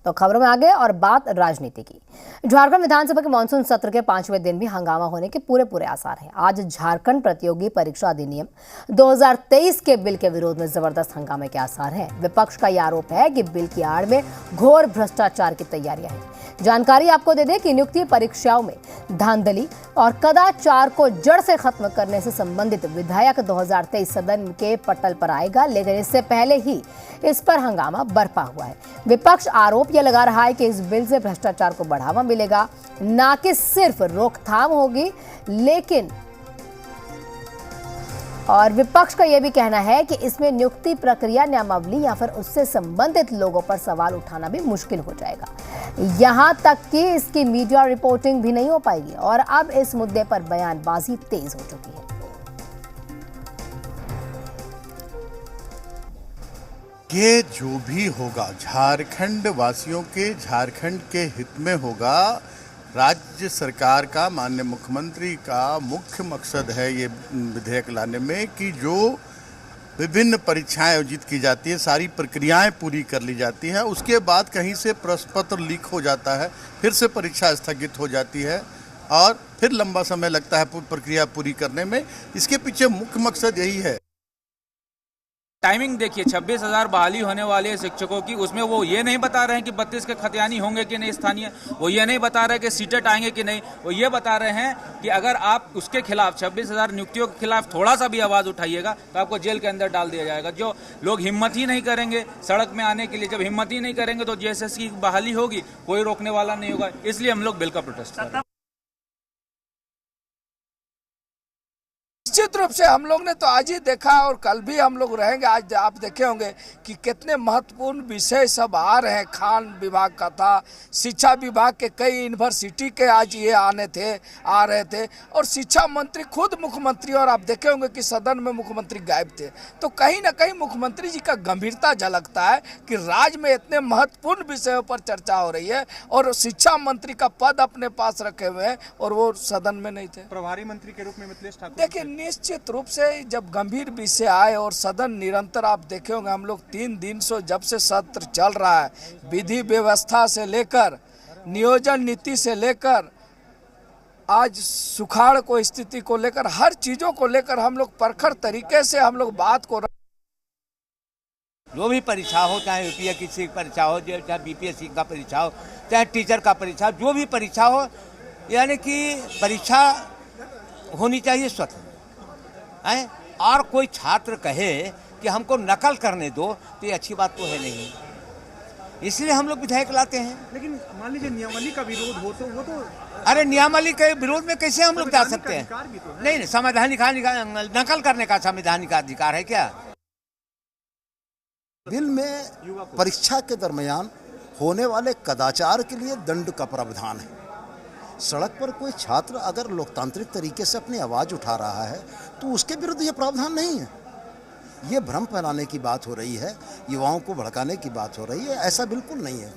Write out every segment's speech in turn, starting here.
तो खबरों में आगे और बात राजनीति की। झारखंड विधानसभा के मानसून सत्र के 5वें दिन भी हंगामा होने के पूरे आसार हैं। आज झारखंड प्रतियोगी परीक्षा अधिनियम 2023 के बिल के विरोध में जबरदस्त हंगामे के आसार हैं। विपक्ष का यह आरोप है कि बिल की आड़ में घोर भ्रष्टाचार की तैयारियां हैं। जानकारी आपको दे दें कि नियुक्ति परीक्षाओं में धांधली और कदाचार को जड़ से खत्म करने से संबंधित विधेयक 2023 सदन के पटल पर आएगा, लेकिन इससे पहले ही इस पर हंगामा बरपा हुआ है। विपक्ष आरोप यह लगा रहा है कि इस बिल से भ्रष्टाचार को बढ़ावा मिलेगा, ना कि सिर्फ रोकथाम होगी। लेकिन और विपक्ष का यह भी कहना है कि इसमें नियुक्ति प्रक्रिया, नियमावली या फिर उससे संबंधित लोगों पर सवाल उठाना भी मुश्किल हो जाएगा। यहां तक कि इसकी मीडिया रिपोर्टिंग भी नहीं हो पाएगी और अब इस मुद्दे पर बयानबाजी तेज हो चुकी है। ये जो भी होगा झारखंड वासियों के, झारखंड के हित में होगा। राज्य सरकार का, माननीय मुख्यमंत्री का मुख्य मकसद है ये विधेयक लाने में कि जो विभिन्न परीक्षाएं आयोजित की जाती है, सारी प्रक्रियाएं पूरी कर ली जाती हैं, उसके बाद कहीं से प्रश्न पत्र लीक हो जाता है, फिर से परीक्षा स्थगित हो जाती है और फिर लंबा समय लगता है प्रक्रिया पूरी करने में। इसके पीछे मुख्य मकसद यही है। टाइमिंग देखिए, 26,000 बहाली होने वाले हैं शिक्षकों की, उसमें वो ये नहीं बता रहे हैं कि 32 के खतियानी होंगे कि नहीं स्थानीय, वो ये नहीं बता रहे कि सीटेट आएंगे कि नहीं, वो ये बता रहे हैं कि अगर आप उसके खिलाफ 26,000 नियुक्तियों के खिलाफ थोड़ा सा भी आवाज़ उठाइएगा तो आपको जेल के अंदर डाल दिया जाएगा। जो लोग हिम्मत ही नहीं करेंगे सड़क में आने के लिए, जब हिम्मत ही नहीं करेंगे तो JSS की बहाली होगी, कोई रोकने वाला नहीं होगा। इसलिए हम लोग बिल का प्रोटेस्ट कर रहे हैं। निश्चित रूप से हम लोग ने तो आज ही देखा और कल भी हम लोग रहेंगे। आज आप देखे होंगे कि कितने महत्वपूर्ण विषय सब आ रहे हैं। खान विभाग का था, शिक्षा विभाग के कई यूनिवर्सिटी के आज ये आ रहे थे और शिक्षा मंत्री खुद मुख्यमंत्री, और आप देखे होंगे कि सदन में मुख्यमंत्री गायब थे। तो कहीं ना कहीं मुख्यमंत्री जी का गंभीरता झलकता है कि राज्य में इतने महत्वपूर्ण विषयों पर चर्चा हो रही है और शिक्षा मंत्री का पद अपने पास रखे हुए हैं और वो सदन में नहीं थे। प्रभारी मंत्री के रूप में मिथिलेश ठाकुर, देखिए निश्चित रूप से जब गंभीर विषय आए और सदन निरंतर, आप देखे होंगे हम लोग 3 दिन से जब से सत्र चल रहा है, विधि व्यवस्था से लेकर नियोजन नीति से लेकर आज सुखाड़ को स्थिति को लेकर, हर चीजों को लेकर हम लोग प्रखर तरीके से हम लोग बात को, जो भी परीक्षा हो, चाहे UPSC की परीक्षा हो, चाहे BPSC का परीक्षा हो, चाहे टीचर का परीक्षा, जो भी परीक्षा हो, यानी कि परीक्षा होनी चाहिए स्वतंत्र। और कोई छात्र कहे कि हमको नकल करने दो तो ये अच्छी बात तो है नहीं, इसलिए हम लोग विधेयक लाते हैं। लेकिन मान लीजिए नियमावली का विरोध हो तो वो तो, अरे नियमावली के विरोध में कैसे हम लोग जा सकते हैं? तो नहीं, संवैधानिक नकल करने का संवैधानिक अधिकार है क्या? बिल में परीक्षा के दरमियान होने वाले कदाचार के लिए दंड का प्रावधान है। सड़क पर कोई छात्र अगर लोकतांत्रिक तरीके से अपनी आवाज़ उठा रहा है तो उसके विरुद्ध ये प्रावधान नहीं है। ये भ्रम फैलाने की बात हो रही है, युवाओं को भड़काने की बात हो रही है, ऐसा बिल्कुल नहीं है।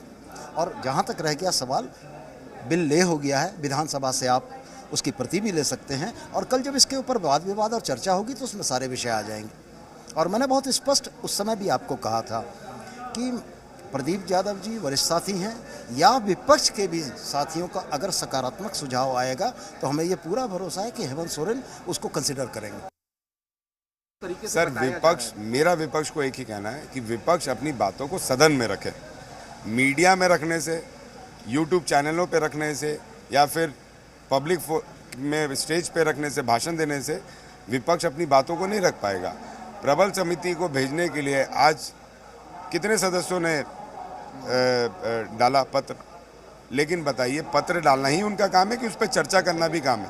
और जहाँ तक रह गया सवाल, बिल ले हो गया है, विधानसभा से आप उसकी प्रति भी ले सकते हैं और कल जब इसके ऊपर वाद विवाद और चर्चा होगी तो उसमें सारे विषय आ जाएंगे। और मैंने बहुत स्पष्ट उस समय भी आपको कहा था कि प्रदीप यादव जी वरिष्ठ साथी हैं या विपक्ष के भी साथियों का अगर सकारात्मक सुझाव आएगा तो हमें ये पूरा भरोसा है कि हेमंत सोरेन उसको कंसिडर करेंगे। सर मेरा विपक्ष को एक ही कहना है कि विपक्ष अपनी बातों को सदन में रखे। मीडिया में रखने से, यूट्यूब चैनलों पे रखने से या फिर पब्लिक में स्टेज पे रखने से, भाषण देने से विपक्ष अपनी बातों को नहीं रख पाएगा। प्रबल समिति को भेजने के लिए आज कितने सदस्यों ने डाला पत्र, लेकिन बताइए पत्र डालना ही उनका काम है कि उस पर चर्चा करना भी काम है?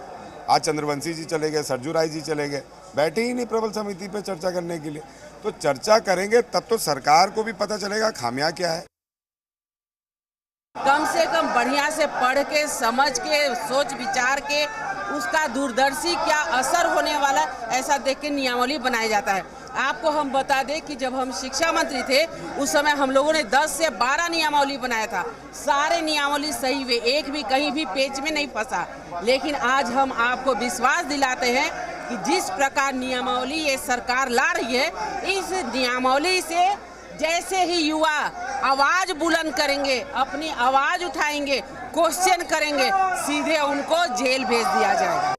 आज चंद्रवंशी जी चले गए, सरजू राय जी चले गए, बैठे ही नहीं प्रबल समिति पे चर्चा करने के लिए। तो चर्चा करेंगे तब तो सरकार को भी पता चलेगा खामियां क्या है। कम से कम बढ़िया से पढ़ के, समझ के, सोच विचार के उसका दूरदर्शी क्या असर होने वाला, ऐसा देख के नियमावली बनाया जाता है। आपको हम बता दें कि जब हम शिक्षा मंत्री थे उस समय हम लोगों ने 10 से 12 नियमावली बनाया था। सारे नियमावली सही हुए, एक भी कहीं भी पेच में नहीं फंसा। लेकिन आज हम आपको विश्वास दिलाते हैं कि जिस प्रकार नियमावली ये सरकार ला रही है, इस नियमावली से जैसे ही युवा आवाज बुलंद करेंगे, अपनी आवाज उठाएंगे, क्वेश्चन करेंगे, सीधे उनको जेल भेज दिया जाएगा।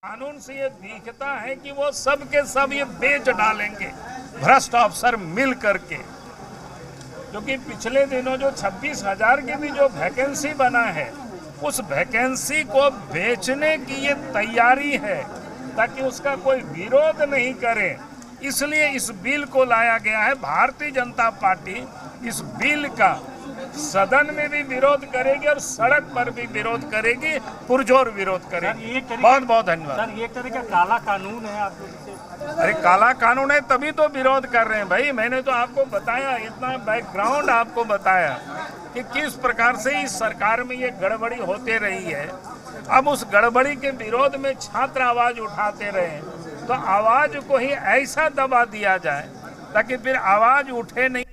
कानून से ये दिखता है कि वो सब के सब ये बेच डालेंगे भ्रष्ट अफसर मिल करके, क्योंकि पिछले दिनों जो 26,000 की भी जो वैकेंसी बना है उस वैकेंसी को बेचने की ये तैयारी है ताकि उसका कोई विरोध नहीं करे, इसलिए इस बिल को लाया गया है। भारतीय जनता पार्टी इस बिल का सदन में भी विरोध करेगी और सड़क पर भी विरोध करेगी, पुरजोर विरोध करेगी। बहुत बहुत धन्यवाद। सर, एक तरह का काला कानून है आपको। अरे काला कानून है तभी तो विरोध कर रहे हैं भाई। मैंने तो आपको बताया, इतना बैकग्राउंड आपको बताया कि किस प्रकार से इस सरकार में ये गड़बड़ी होते रही है। अब उस गड़बड़ी के विरोध में छात्र आवाज उठाते रहे, तो आवाज को ही ऐसा दबा दिया जाए ताकि फिर आवाज उठे नहीं।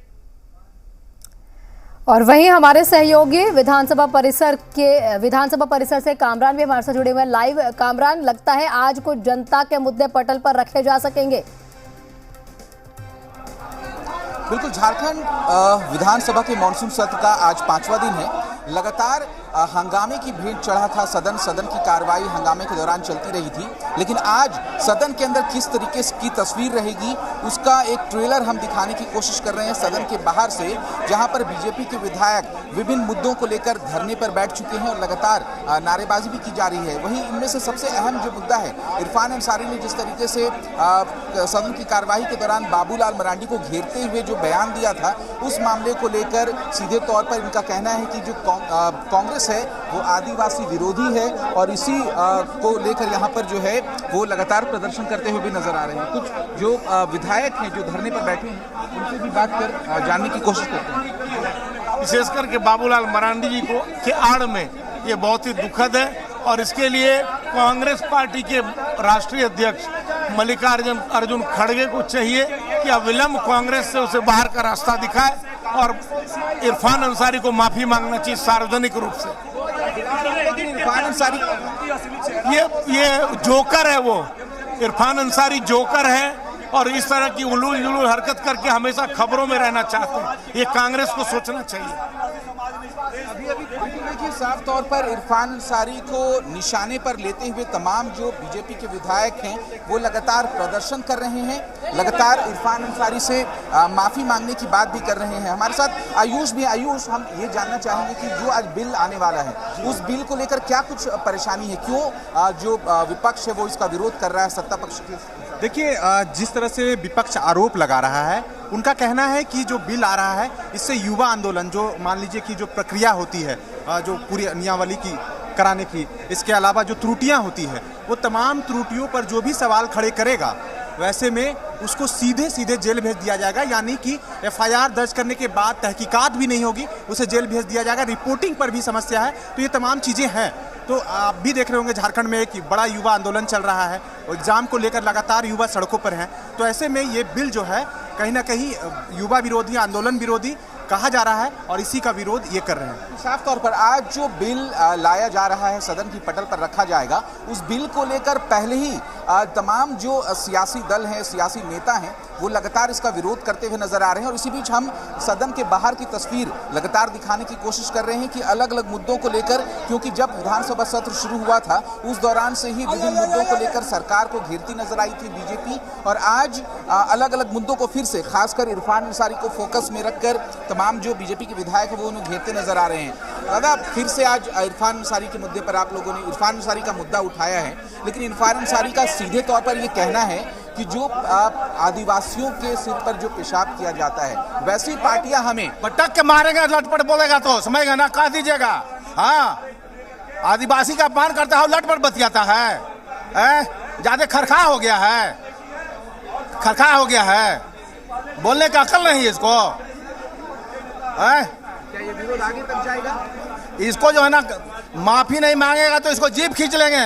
और वहीं हमारे सहयोगी विधानसभा परिसर से कामरान भी हमारे साथ जुड़े हुए हैं लाइव। कामरान, लगता है आज को जनता के मुद्दे पटल पर रखे जा सकेंगे? बिल्कुल, झारखंड विधानसभा के मानसून सत्र का आज 5वां दिन है। लगातार हंगामे की भीड़ चढ़ा था सदन की कार्रवाई हंगामे के दौरान चलती रही थी, लेकिन आज सदन के अंदर किस तरीके की तस्वीर रहेगी उसका एक ट्रेलर हम दिखाने की कोशिश कर रहे हैं सदन के बाहर से, जहां पर बीजेपी के विधायक विभिन्न मुद्दों को लेकर धरने पर बैठ चुके हैं और लगातार नारेबाजी भी की जा रही है। वहीं इनमें से सबसे अहम जो मुद्दा है, इरफान अंसारी ने जिस तरीके से सदन की कार्रवाई के दौरान बाबूलाल मरांडी को घेरते हुए जो बयान दिया था, उस मामले को लेकर सीधे तौर पर इनका कहना है कि जो कांग्रेस है वो आदिवासी विरोधी है और इसी को लेकर यहाँ पर जो है वो लगातार प्रदर्शन करते हुए भी नजर आ रहे हैं। कुछ जो विधायक हैं जो धरने पर बैठे हैं उनसे भी बात कर जानने की कोशिश करते हैं। विशेष करके बाबूलाल मरांडी जी को के आड़ में ये बहुत ही दुखद है और इसके लिए कांग्रेस पार्टी के राष्ट्रीय अध्यक्ष मल्लिकार्जुन खड़गे को चाहिए कि अविलंब कांग्रेस से उसे बाहर का रास्ता दिखाए और इरफान अंसारी को माफी मांगना चाहिए सार्वजनिक रूप से। इरफान अंसारी ये जोकर है, वो इरफान अंसारी जोकर है और इस तरह की उलूल जुलूल हरकत करके हमेशा खबरों में रहना चाहते हैं। ये कांग्रेस को सोचना चाहिए। अभी देखिए साफ तौर पर इरफान अंसारी को निशाने पर लेते हुए तमाम जो बीजेपी के विधायक हैं वो लगातार प्रदर्शन कर रहे हैं, लगातार इरफान अंसारी से माफी मांगने की बात भी कर रहे हैं। हमारे साथ आयुष भी। आयुष, हम ये जानना चाहेंगे कि जो आज बिल आने वाला है उस बिल को लेकर क्या कुछ परेशानी है, क्यों जो विपक्ष है वो इसका विरोध कर रहा है सत्ता पक्ष के? देखिए, जिस तरह से विपक्ष आरोप लगा रहा है, उनका कहना है कि जो बिल आ रहा है इससे युवा आंदोलन, जो मान लीजिए कि जो प्रक्रिया होती है जो पूरी नियमावली की कराने की, इसके अलावा जो त्रुटियां होती है वो तमाम त्रुटियों पर जो भी सवाल खड़े करेगा वैसे में उसको सीधे जेल भेज दिया जाएगा। यानी कि एफआईआर दर्ज करने के बाद तहकीकात भी नहीं होगी, उसे जेल भेज दिया जाएगा। रिपोर्टिंग पर भी समस्या है, तो ये तमाम चीज़ें हैं। तो आप भी देख रहे होंगे झारखंड में एक बड़ा युवा आंदोलन चल रहा है, एग्जाम को लेकर लगातार युवा सड़कों पर हैं। तो ऐसे में ये बिल जो है कहीं ना कहीं युवा विरोधी, आंदोलन विरोधी कहा जा रहा है और इसी का विरोध ये कर रहे हैं। साफ तौर पर आज जो बिल लाया जा रहा है सदन की पटल पर रखा जाएगा, उस बिल को लेकर पहले ही तमाम जो सियासी दल हैं, सियासी नेता हैं, वो लगातार इसका विरोध करते हुए नजर आ रहे हैं। और इसी बीच हम सदन के बाहर की तस्वीर लगातार दिखाने की कोशिश कर रहे हैं कि अलग अलग मुद्दों को लेकर, क्योंकि जब विधानसभा सत्र शुरू हुआ था उस दौरान से ही विभिन्न मुद्दों को लेकर सरकार को घेरती नजर आई थी बीजेपी, और आज अलग अलग मुद्दों को फिर से खासकर इरफान अंसारी को फोकस में रखकर तमाम जो बीजेपी के विधायक हैं वो उन्हें घेरते नजर आ रहे हैं। दादा, फिर से आज इरफान अंसारी के मुद्दे पर आप लोगों ने इरफान अंसारी का मुद्दा उठाया है, लेकिन इरफान अंसारी का सीधे तौर पर ये कहना है कि जो आदिवासियों के सिर पर जो पेशाब किया जाता है वैसी पार्टियां हमें पटक के मारेगा, लटपट बोलेगा तो समझेगा ना, कह दीजिएगा। हाँ, आदिवासी का अपमान करता है, लटपट बतियाता है, ज्यादा खरखा हो गया है, खरखा हो गया है, बोलने का अकल नहीं इसको। क्या ये विरोध आगे तक जाएगा? इसको जो है ना, माफी नहीं मांगेगा तो इसको जीप खींच लेंगे,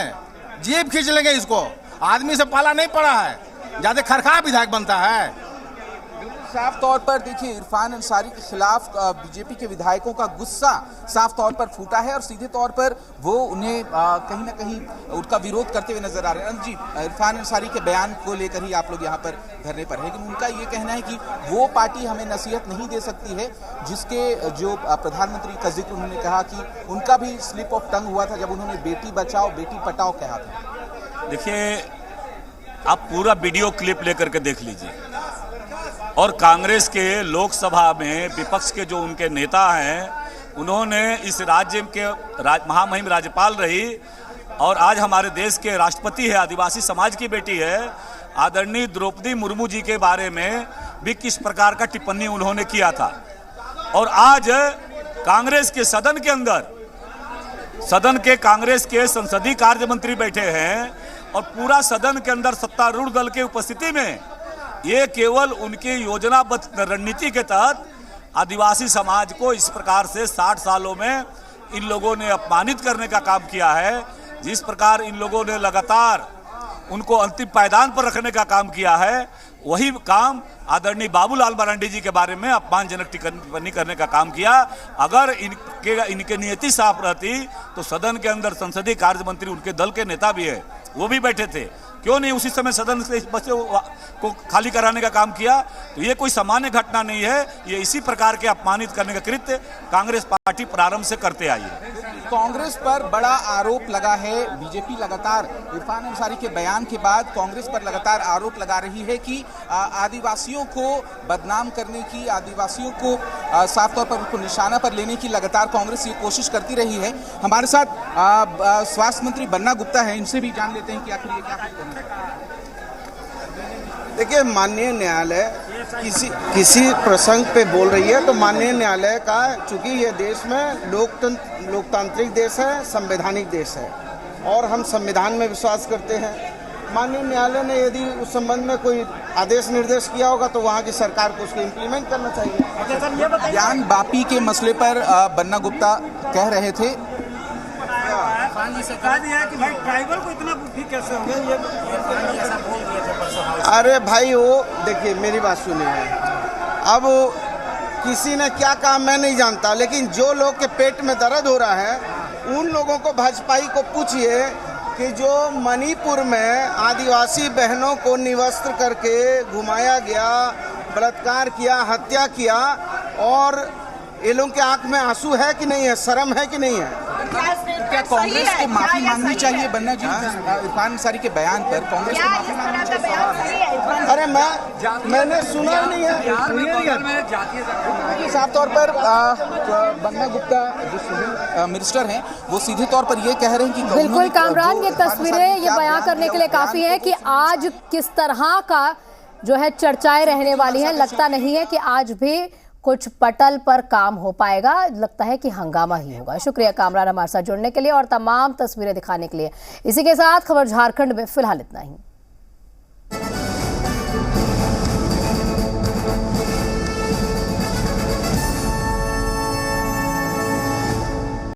जीप खींच लेंगे। इसको आदमी से पाला नहीं पड़ा है, ज्यादा खरखा विधायक बनता है। साफ तौर पर देखिए इरफान अंसारी के खिलाफ बीजेपी के विधायकों का गुस्सा साफ तौर पर फूटा है और सीधे तौर पर वो उन्हें कहीं ना कहीं उनका विरोध करते हुए नजर आ रहे हैं। अनंत जी, इरफान अंसारी के बयान को लेकर ही आप लोग यहाँ पर धरने पर है, लेकिन उनका ये कहना है कि वो पार्टी हमें नसीहत नहीं दे सकती है जिसके जो प्रधानमंत्री का जिक्र उन्होंने कहा कि उनका भी स्लिप ऑफ टंग हुआ था जब उन्होंने बेटी बचाओ बेटी पटाओ कहा था। देखिए, आप पूरा वीडियो क्लिप लेकर के देख लीजिए। और कांग्रेस के लोकसभा में विपक्ष के जो उनके नेता हैं, उन्होंने इस राज्य के महामहिम राज्यपाल रही और आज हमारे देश के राष्ट्रपति है, आदिवासी समाज की बेटी है, आदरणीय द्रौपदी मुर्मू जी के बारे में भी किस प्रकार का टिप्पणी उन्होंने किया था। और आज कांग्रेस के सदन के अंदर कांग्रेस के संसदीय कार्य मंत्री बैठे हैं और पूरा सदन के अंदर सत्तारूढ़ दल के उपस्थिति में ये केवल उनकी योजनाबद्ध रणनीति के तहत आदिवासी समाज को इस प्रकार से 60 सालों में इन लोगों ने अपमानित करने का काम किया है। जिस प्रकार इन लोगों ने लगातार उनको अंतिम पायदान पर रखने का काम किया है, वही काम आदरणीय बाबूलाल मरांडी जी के बारे में अपमानजनक टिप्पणी करने का काम किया। अगर इनके नियति साफ रहती तो सदन के अंदर संसदीय कार्य मंत्री, उनके दल के नेता भी है, वो भी बैठे थे, क्यों नहीं उसी समय सदन से इस बच्चे को खाली कराने का काम किया। तो ये कोई सामान्य घटना नहीं है, ये इसी प्रकार के अपमानित करने का कृत्य कांग्रेस पार्टी प्रारंभ से करते आई है। कांग्रेस पर बड़ा आरोप लगा है, बीजेपी लगातार इरफान अंसारी के बयान के बाद कांग्रेस पर लगातार आरोप लगा रही है कि आदिवासियों को बदनाम करने की, आदिवासियों को साफ तौर पर उनको निशाना पर लेने की लगातार कांग्रेस ये कोशिश करती रही है। हमारे साथ स्वास्थ्य मंत्री बन्ना गुप्ता है, इनसे भी जान लेते हैं कि आखिर ये क्या कहते हैं। देखिए, माननीय न्यायालय किसी प्रसंग पे बोल रही है तो माननीय न्यायालय का, चूंकि ये देश में लोकतांत्रिक देश है, संवैधानिक देश है और हम संविधान में विश्वास करते हैं। माननीय न्यायालय ने यदि उस संबंध में कोई आदेश निर्देश किया होगा तो वहाँ की सरकार को उसको इम्प्लीमेंट करना चाहिए। ज्ञान बापी के मसले पर बन्ना गुप्ता कह रहे थे कि भाई ट्राइबल को इतना बुद्धि कैसे हो गया, अरे भाई वो देखिए, मेरी बात सुनिए। अब किसी ने क्या कहा मैं नहीं जानता, लेकिन जो लोग के पेट में दर्द हो रहा है उन लोगों को, भाजपाई को पूछिए कि जो मणिपुर में आदिवासी बहनों को निवस्त्र करके घुमाया गया, बलात्कार किया, हत्या किया, और ये लोगों के आंख में आंसू है कि नहीं है, शर्म है कि नहीं है? क्या कांग्रेस को माफी मांगनी चाहिए बन्ना जी इरफान अंसारी के बयान पर? कांग्रेस को माफी मांगनी चाहिए? अरे मैंने सुना नहीं है। साफ तौर पर बन्ना गुप्ता जो सिविल मिनिस्टर हैं वो सीधे तौर पर ये कह रहे हैं कि बिल्कुल कामरान, ये तस्वीरें ये बयां करने के लिए काफी है कि आज किस तरह का जो है चर्चाएं रहने वाली हैं। लगता नहीं है कि आज भी कुछ पटल पर काम हो पाएगा, लगता है कि हंगामा ही होगा। शुक्रिया कामरान हमारे साथ जुड़ने के लिए और तमाम तस्वीरें दिखाने के लिए। इसी के साथ खबर झारखंड में फिलहाल इतना ही।